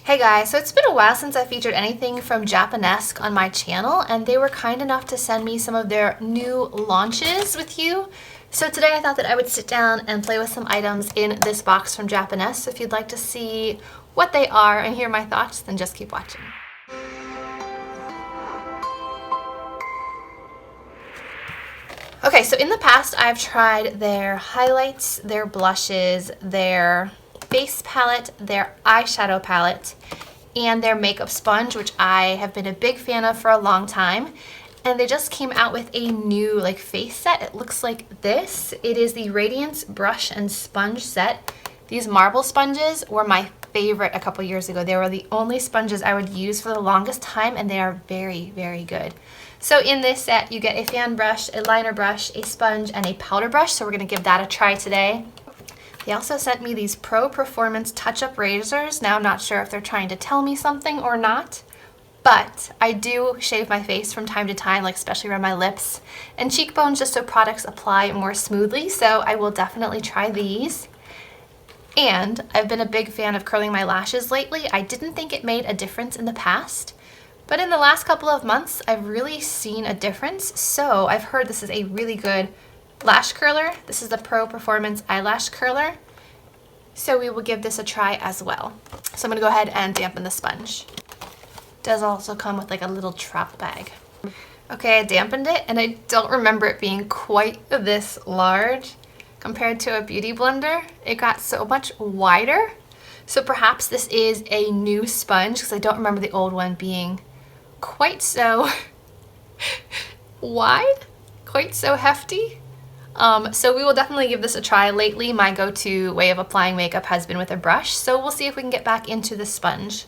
Hey guys, so it's been a while since I featured anything from Japonesque on my channel, and they were kind enough to send me some of their new launches with you. So today I thought that I would sit down and play with some items in this box from Japonesque. So if you'd like to see what they are and hear my thoughts, then just keep watching. Okay, so in the past I've tried their highlights, their blushes, their face palette, their eyeshadow palette, and their makeup sponge, which I have been a big fan of for a long time. And they just came out with a new face set. It looks like this. It is the Radiance brush and sponge set. These marble sponges were my favorite a couple years ago. They were the only sponges I would use for the longest time, and they are very, very good. So in this set, you get a fan brush, a liner brush, a sponge, and a powder brush. So we're gonna give that a try today. They also sent me these Pro Performance touch-up razors. Now I'm not sure if they're trying to tell me something or not, but I do shave my face from time to time, like especially around my lips and cheekbones, just so products apply more smoothly. So I will definitely try these. And I've been a big fan of curling my lashes lately. I didn't think it made a difference in the past, but in the last couple of months, I've really seen a difference. So I've heard this is a really good lash curler. This is the Pro Performance eyelash curler. So we will give this a try as well. So I'm gonna go ahead and dampen the sponge. It does also come with like a little trap bag. Okay, I dampened it, and I don't remember it being quite this large compared to a beauty blender. It got so much wider. So perhaps this is a new sponge, because I don't remember the old one being quite so wide, quite so hefty. So we will definitely give this a try. Lately, my go-to way of applying makeup has been with a brush, so we'll see if we can get back into the sponge.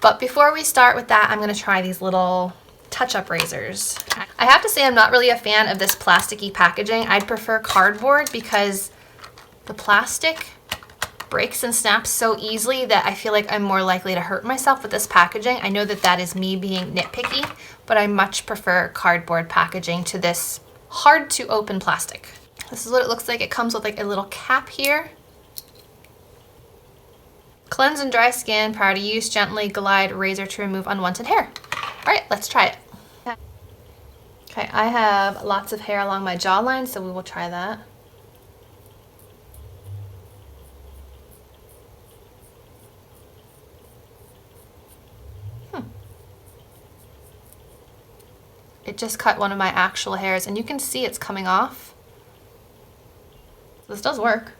But before we start with that, I'm gonna try these little touch-up razors. I have to say I'm not really a fan of this plasticky packaging. I'd prefer cardboard because the plastic breaks and snaps so easily that I feel like I'm more likely to hurt myself with this packaging. I know that that is me being nitpicky, but I much prefer cardboard packaging to this hard to open plastic. This is what it looks like. It comes with like a little cap here. Cleanse and dry skin prior to use. Gently glide razor to remove unwanted hair. All right, let's try it. Okay, I have lots of hair along my jawline, so we will try that. It just cut one of my actual hairs, and you can see it's coming off. This does work.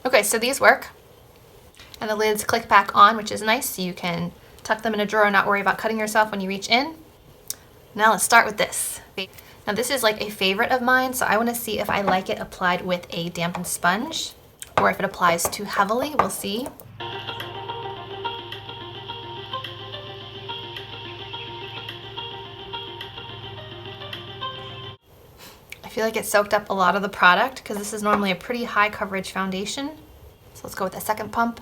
Okay, so these work. And the lids click back on, which is nice, so you can tuck them in a drawer and not worry about cutting yourself when you reach in. Now let's start with this. Now this is like a favorite of mine, so I want to see if I like it applied with a dampened sponge, or if it applies too heavily. We'll see. I feel like it soaked up a lot of the product because this is normally a pretty high coverage foundation. So let's go with the second pump.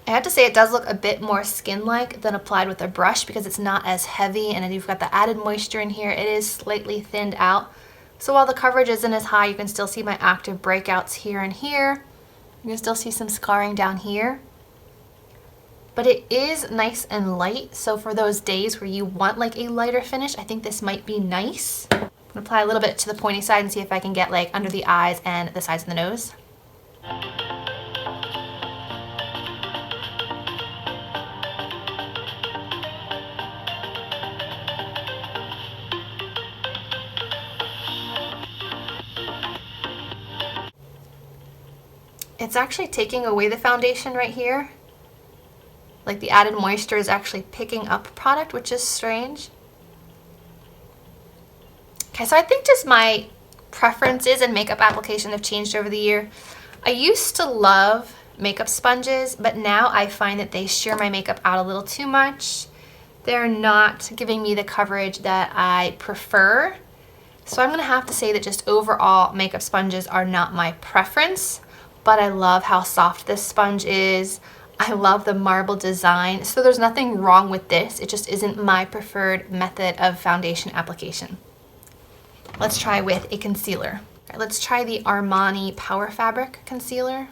I have to say it does look a bit more skin-like than applied with a brush because it's not as heavy, and then you've got the added moisture in here. It is slightly thinned out. So while the coverage isn't as high, you can still see my active breakouts here and here. You can still see some scarring down here. But it is nice and light, so for those days where you want like a lighter finish, I think this might be nice. I'm gonna apply a little bit to the pointy side and see if I can get like under the eyes and the sides of the nose. It's actually taking away the foundation right here. Like the added moisture is actually picking up product, which is strange. Okay, so I think just my preferences and makeup application have changed over the year. I used to love makeup sponges, but now I find that they shear my makeup out a little too much. They're not giving me the coverage that I prefer. So I'm gonna have to say that just overall makeup sponges are not my preference, but I love how soft this sponge is. I love the marble design. So there's nothing wrong with this. It just isn't my preferred method of foundation application. Let's try with a concealer. All right, let's try the Armani Power Fabric Concealer.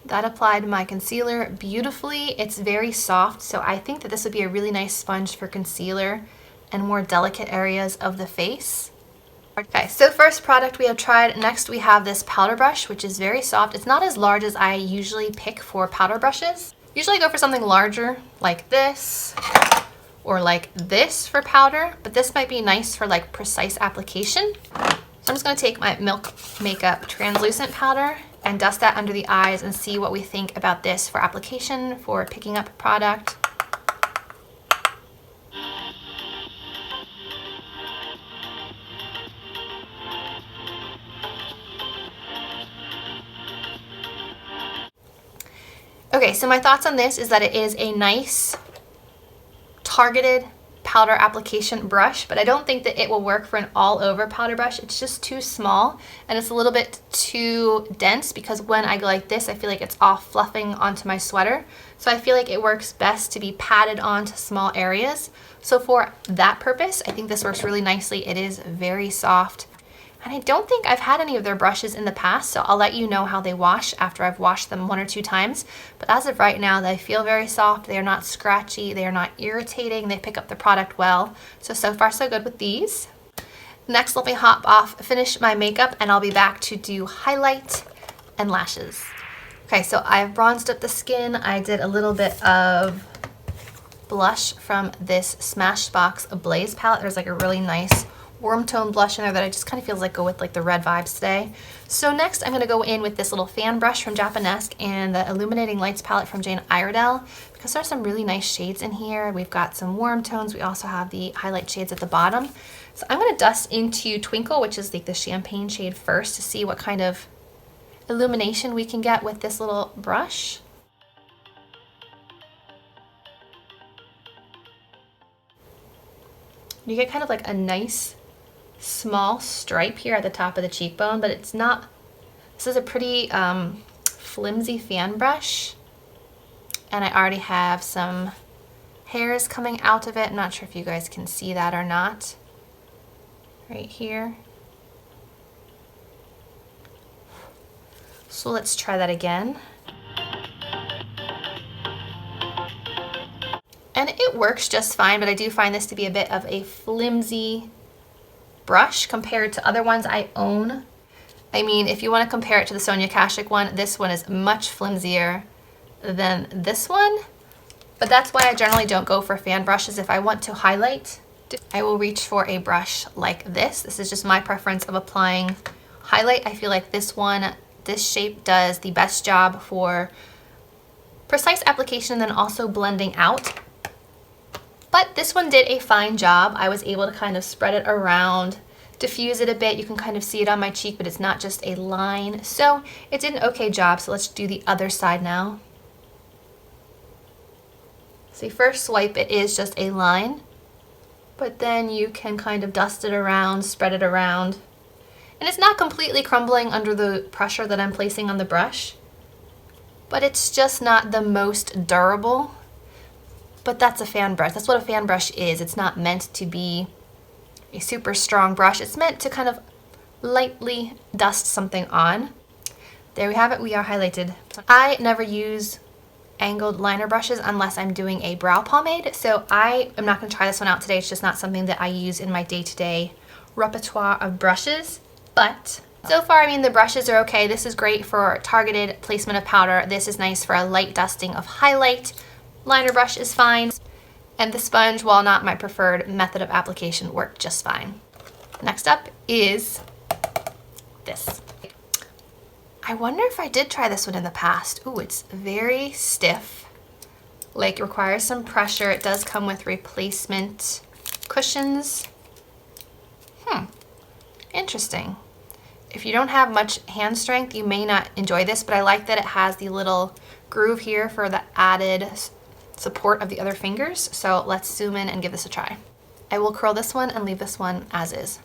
That applied my concealer beautifully. It's very soft, so I think that this would be a really nice sponge for concealer and more delicate areas of the face. Okay, so first product we have tried. Next we have this powder brush, which is very soft. It's not as large as I usually pick for powder brushes. Usually I go for something larger like this or like this for powder, but this might be nice for like precise application. So I'm just gonna take my Milk Makeup translucent powder and dust that under the eyes and see what we think about this for application, for picking up product. Okay, so my thoughts on this is that it is a nice targeted powder application brush, but I don't think that it will work for an all-over powder brush. It's just too small and it's a little bit too dense, because when I go like this, I feel like it's all fluffing onto my sweater. So I feel like it works best to be patted onto small areas. So for that purpose, I think this works really nicely. It is very soft. And I don't think I've had any of their brushes in the past, so I'll let you know how they wash after I've washed them 1 or 2 times. But as of right now, they feel very soft. They are not scratchy. They are not irritating. They pick up the product well. So far so good with these. Next, let me hop off, finish my makeup, and I'll be back to do highlight and lashes. Okay, so I've bronzed up the skin. I did a little bit of blush from this Smashbox Ablaze palette. There's like a really nice warm tone blush in there that I just kind of feels like go with like the red vibes today. So next I'm going to go in with this little fan brush from Japonesque and the Illuminating Lights palette from Iredale, because there's some really nice shades in here. We've got some warm tones. We also have the highlight shades at the bottom. So I'm going to dust into Twinkle, which is like the champagne shade, first to see what kind of illumination we can get with this little brush. You get kind of like a nice small stripe here at the top of the cheekbone, but it's not, this is a pretty flimsy fan brush, and I already have some hairs coming out of it. I'm not sure if you guys can see that or not, right here. So let's try that again. And it works just fine, but I do find this to be a bit of a flimsy brush compared to other ones I own. I mean, if you want to compare it to the Sonia Kashuk one, this one is much flimsier than this one. But that's why I generally don't go for fan brushes. If I want to highlight, I will reach for a brush like this. This is just my preference of applying highlight. I feel like this one, this shape does the best job for precise application and then also blending out. But this one did a fine job. I was able to kind of spread it around, diffuse it a bit. You can kind of see it on my cheek, but it's not just a line. So it did an okay job. So let's do the other side now. See, first swipe, it is just a line, but then you can kind of dust it around, spread it around. And it's not completely crumbling under the pressure that I'm placing on the brush, but it's just not the most durable. But that's a fan brush. That's what a fan brush is. It's not meant to be a super strong brush. It's meant to kind of lightly dust something on. There we have it. We are highlighted. I never use angled liner brushes unless I'm doing a brow pomade. So I am not going to try this one out today. It's just not something that I use in my day-to-day repertoire of brushes. But so far, I mean, the brushes are okay. This is great for targeted placement of powder. This is nice for a light dusting of highlight. Liner brush is fine, and the sponge, while not my preferred method of application, worked just fine. Next up is this. I wonder if I did try this one in the past. Ooh, it's very stiff. Like, requires some pressure. It does come with replacement cushions. Interesting. If you don't have much hand strength, you may not enjoy this, but I like that it has the little groove here for the added support of the other fingers. So let's zoom in and give this a try. I will curl this one and leave this one as is.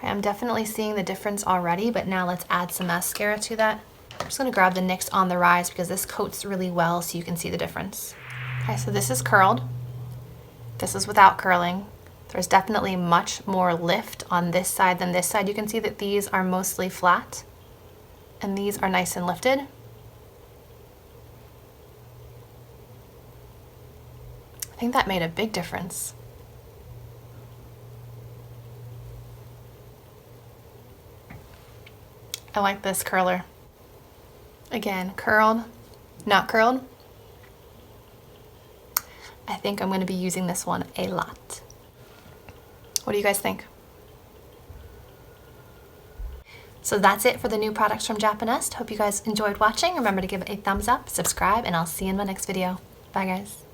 I'm definitely seeing the difference already, but now let's add some mascara to that. I'm just gonna grab the NYX On the Rise because this coats really well so you can see the difference. Okay, so this is curled. This is without curling. There's definitely much more lift on this side than this side. You can see that these are mostly flat and these are nice and lifted. I think that made a big difference. I like this curler. Again, curled, not curled. I think I'm going to be using this one a lot. What do you guys think? So that's it for the new products from Japonesque. Hope you guys enjoyed watching. Remember to give it a thumbs up, subscribe, and I'll see you in my next video. Bye guys.